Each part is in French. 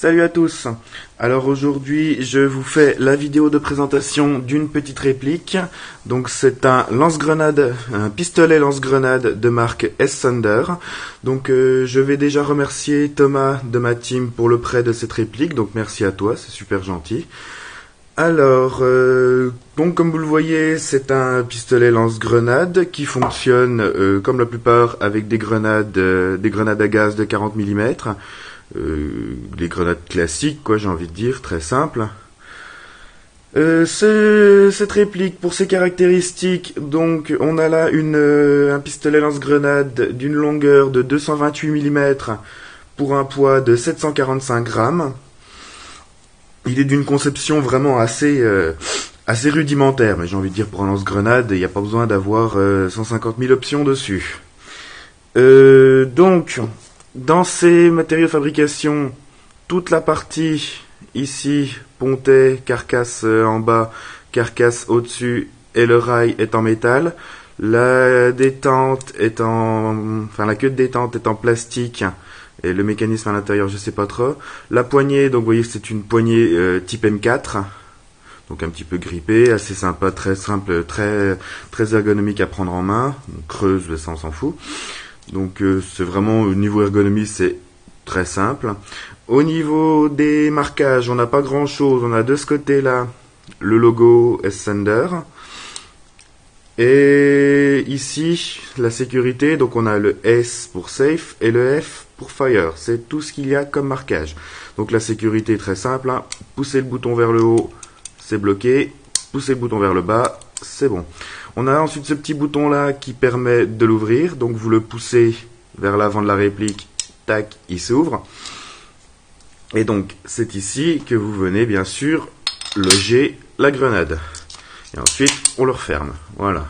Salut à tous. Alors aujourd'hui, je vous fais la vidéo de présentation d'une petite réplique. Donc c'est un lance-grenade, un pistolet lance-grenade de marque S-Thunder. Donc je vais déjà remercier Thomas de ma team pour le prêt de cette réplique. Donc merci à toi, c'est super gentil. Alors, donc comme vous le voyez, c'est un pistolet lance-grenade qui fonctionne comme la plupart avec des grenades à gaz de 40 mm. Les grenades classiques, quoi, j'ai envie de dire, très simple. Cette réplique, pour ses caractéristiques, donc on a là un pistolet lance-grenade d'une longueur de 228 mm pour un poids de 745 grammes. Il est d'une conception vraiment assez rudimentaire, mais j'ai envie de dire pour un lance-grenade, il n'y a pas besoin d'avoir 150 000 options dessus. Donc, dans ces matériaux de fabrication, toute la partie ici, pontet, carcasse en bas, carcasse au-dessus et le rail est en métal. La queue de détente est en plastique et le mécanisme à l'intérieur, je sais pas trop. La poignée, donc vous voyez que c'est une poignée type M4, donc un petit peu grippée, assez sympa, très simple, très ergonomique à prendre en main. On creuse, ça on s'en fout. Donc c'est vraiment, au niveau ergonomie, c'est très simple. Au niveau des marquages, on n'a pas grand chose. On a de ce côté-là le logo S-Thunder. Et ici, la sécurité, donc on a le S pour safe et le F pour fire. C'est tout ce qu'il y a comme marquage. Donc la sécurité est très simple, hein. Poussez le bouton vers le haut, c'est bloqué. Poussez le bouton vers le bas, c'est bon. On a ensuite ce petit bouton là qui permet de l'ouvrir. Donc vous le poussez vers l'avant de la réplique, tac, il s'ouvre. Et donc c'est ici que vous venez bien sûr loger la grenade. Et ensuite on le referme. Voilà.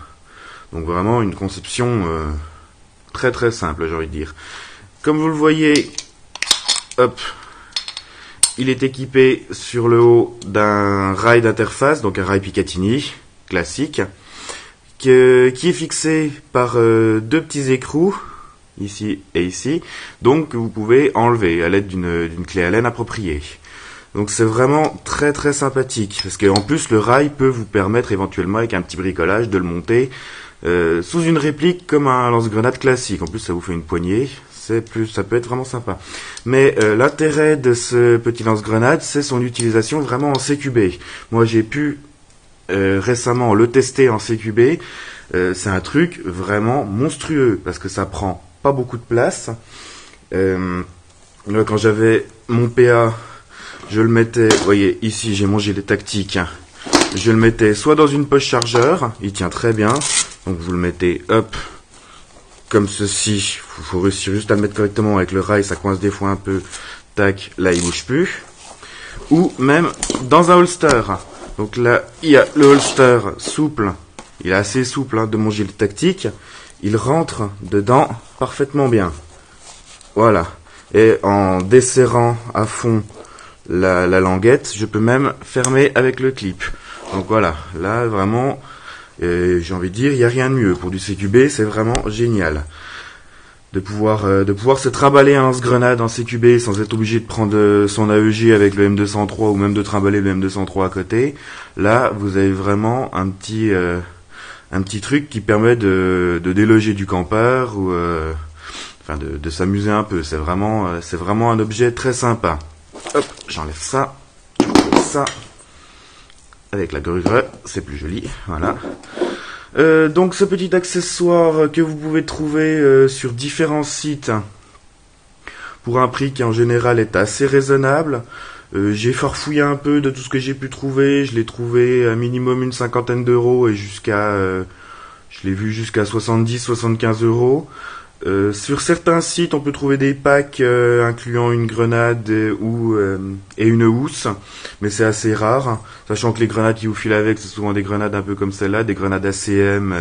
Donc vraiment une conception très simple, j'ai envie de dire. Comme vous le voyez, hop, il est équipé sur le haut d'un rail d'interface, donc un rail Picatinny classique, qui est fixé par deux petits écrous, ici et ici, donc que vous pouvez enlever à l'aide d'une clé Allen appropriée. Donc c'est vraiment très sympathique, parce qu'en plus le rail peut vous permettre éventuellement avec un petit bricolage de le monter sous une réplique comme un lance-grenade classique. En plus ça vous fait une poignée, ça peut être vraiment sympa. Mais l'intérêt de ce petit lance-grenade, c'est son utilisation vraiment en CQB. Moi j'ai pu récemment le tester en CQB. C'est un truc vraiment monstrueux parce que ça prend pas beaucoup de place. Là, quand j'avais mon PA, je le mettais, vous voyez ici j'ai mon gilet tactique, hein. Je le mettais soit dans une poche chargeur, il tient très bien, donc vous le mettez hop comme ceci. Faut réussir juste à le mettre correctement avec le rail, ça coince des fois un peu, tac, là il bouge plus. Ou même dans un holster. Donc là, il y a le holster souple, il est assez souple, hein, de mon gilet tactique. Il rentre dedans parfaitement bien. Voilà. Et en desserrant à fond la languette, je peux même fermer avec le clip. Donc voilà, là vraiment, j'ai envie de dire, il n'y a rien de mieux. Pour du CQB, c'est vraiment génial. De pouvoir se trimballer un lance-grenade en CQB sans être obligé de prendre son AEG avec le M203 ou même de trimballer le M203 à côté. Là, vous avez vraiment un petit truc qui permet de déloger du campeur ou enfin de s'amuser un peu. C'est vraiment un objet très sympa. Hop, j'enlève ça, avec la grue, c'est plus joli, voilà. Donc ce petit accessoire que vous pouvez trouver sur différents sites pour un prix qui en général est assez raisonnable. J'ai farfouillé un peu de tout ce que j'ai pu trouver. Je l'ai trouvé à minimum une cinquantaine d'euros et je l'ai vu jusqu'à 70-75 euros. Sur certains sites, on peut trouver des packs incluant une grenade et une housse, mais c'est assez rare, sachant que les grenades qui vous filent avec, c'est souvent des grenades un peu comme celle-là, des grenades ACM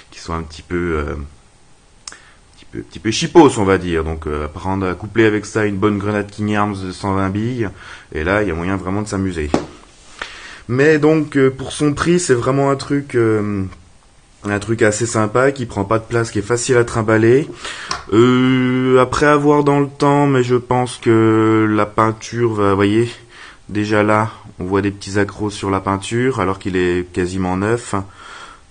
qui sont un petit peu chipos, on va dire. Donc à coupler avec ça une bonne grenade King Arms de 120 billes, et là il y a moyen vraiment de s'amuser. Mais donc pour son prix, c'est vraiment un truc Un truc assez sympa, qui prend pas de place, qui est facile à trimballer. Après avoir dans le temps, mais je pense que la peinture va, vous voyez, déjà là, on voit des petits accros sur la peinture, alors qu'il est quasiment neuf.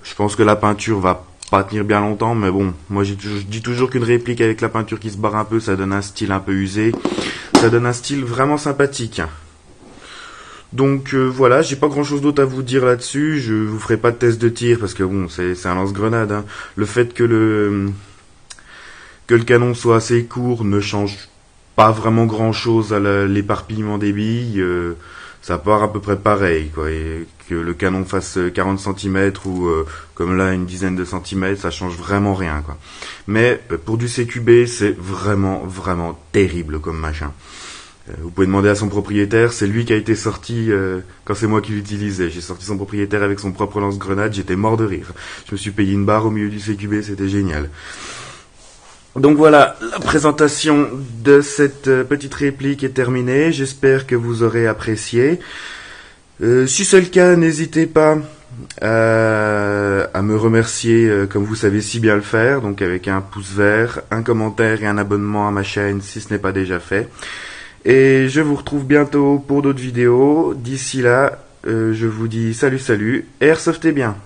Je pense que la peinture va pas tenir bien longtemps, mais bon, moi je dis toujours qu'une réplique avec la peinture qui se barre un peu, ça donne un style un peu usé. Ça donne un style vraiment sympathique. Donc voilà, j'ai pas grand chose d'autre à vous dire là-dessus. Je vous ferai pas de test de tir parce que bon, c'est un lance-grenade. Hein. Le fait que le canon soit assez court ne change pas vraiment grand-chose à l'éparpillement des billes. Ça part à peu près pareil, quoi. Et que le canon fasse 40 cm ou comme là une dizaine de centimètres, ça change vraiment rien, quoi. Mais pour du CQB, c'est vraiment terrible comme machin. Vous pouvez demander à son propriétaire, c'est lui qui a été sorti quand c'est moi qui l'utilisais. J'ai sorti son propriétaire avec son propre lance-grenade, j'étais mort de rire. Je me suis payé une barre au milieu du CQB, c'était génial. Donc voilà, la présentation de cette petite réplique est terminée. J'espère que vous aurez apprécié. Si c'est le cas, n'hésitez pas à me remercier comme vous savez si bien le faire. Donc avec un pouce vert, un commentaire et un abonnement à ma chaîne si ce n'est pas déjà fait. Et je vous retrouve bientôt pour d'autres vidéos. D'ici là, je vous dis salut, airsoftez bien.